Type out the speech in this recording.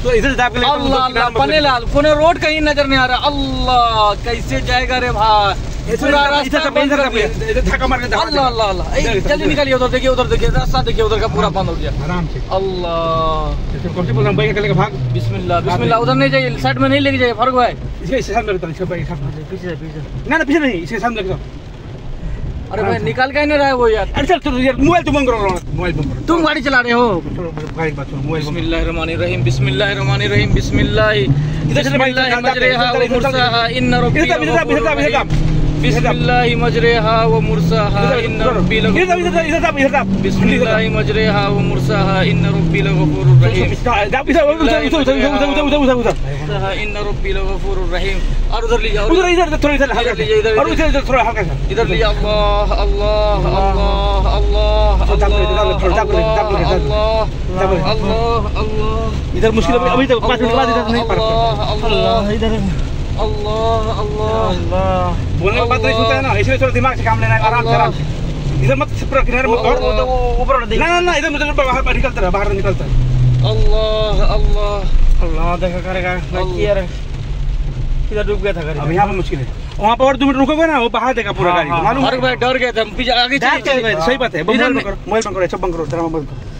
तो इधर दाब के अल्लाह अल्लाह पने लाल कोने रोड कहीं नजर नहीं आ रहा। अल्लाह कैसे जाएगा रे भाई, पूरा रास्ता बंद कर दिया। इधर धक्का मार के अल्लाह अल्लाह अल्लाह, जल्दी निकालिए, उधर देखिए रास्ता देखिए, उधर का पूरा बंद हो गया। आराम से अल्लाह कौन से बोल रहा हूँ, बाइक लेके भाग। बिस्मिल्लाह बिस्मिल्लाह, उधर नहीं जाइए, साइड में नहीं लेके जाइए फारूक भाई। इसके साथ में इसके बाइक साथ में पीछे पीछे ना पीछे नहीं, इसके सामने लेके। अरे भाई निकाल के नहीं रहा है वो यार। अरे चल यार, मोबाइल तो बंद करो, मोबाइल बंद करो। तुम गाड़ी चला रहे हो। गाड़ी बात सुनो, मोबाइल बिस्मिल्लाहिर्रहमानिर्रहीम बिस्मिल्लाहिर्रहमानिर्रहीम बिस्मिल्लाह बिस्मिल्लाह मजरेहा व मुरसाहा इन्न रब्बी बिस्मिल्लाह मजरेहा व मुरसाहा इन्न रब्बी बिस्मिल्लाह मजरेहा व मुरसाहा इन्न रब्बी लगफूरुर रहीम इन्न रब्बी लगफूरुर रहीम। और उधर ले जाओ, इधर थोड़ा इधर हल्का इधर और उधर थोड़ा हल्का इधर ले जाओ। अल्लाह अल्लाह अल्लाह अल्लाह अल्लाह अल्लाह अल्लाह। इधर मुश्किल अभी तक 5 मिनट बाद इधर नहीं पड़ रहा। अल्लाह इधर अल्लाह अल्लाह अल्लाह। बोलने के बाद नहीं सुनता है ना, इसलिए थोड़ा दिमाग से काम लेना है, आराम से। इधर मत पूरा किनारे मत और ऊपर ना इधर बाहर निकलता रहा, बाहर निकलता है। अल्लाह अल्लाह अल्लाह देखा करेगा यार, इधर डूब गया था गाड़ी। अब यहाँ पे मुश्किल है, वहाँ पर और 2 मिनट रुकोगे ना, वो बाहर देगा पूरा गाड़ी, मालूम है? भाई डर गया था, पीछे आगे सही बात है। मोबाइल बंद करो, सब बंद करो, तेरा मोबाइल बंद करो।